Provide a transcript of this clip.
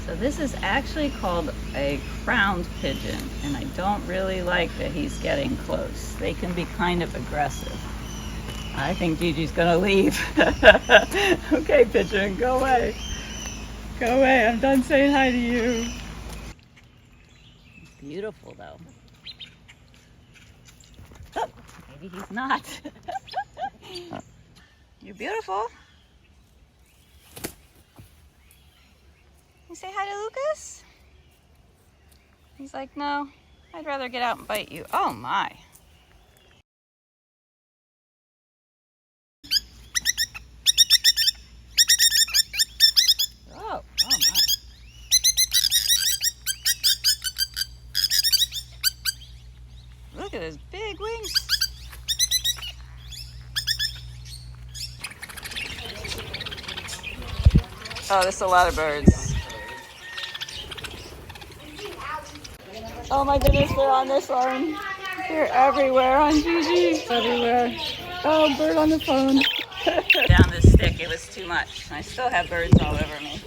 So this is actually called a crowned pigeon, and I don't really like that he's getting close. They can be kind of aggressive. I think Gigi's gonna leave. Okay, pigeon, go away. Go away, I'm done saying hi to you. He's beautiful though. Oh, maybe he's not. You're beautiful. You say hi to Lucas? He's like, no, I'd rather get out and bite you. Oh my. Oh my. Look at his big wings. Oh, there's a lot of birds. Oh my goodness, they're on this one. They're everywhere on Gigi. Everywhere. Oh, bird on the phone. Down this stick, it was too much. I still have birds all over me.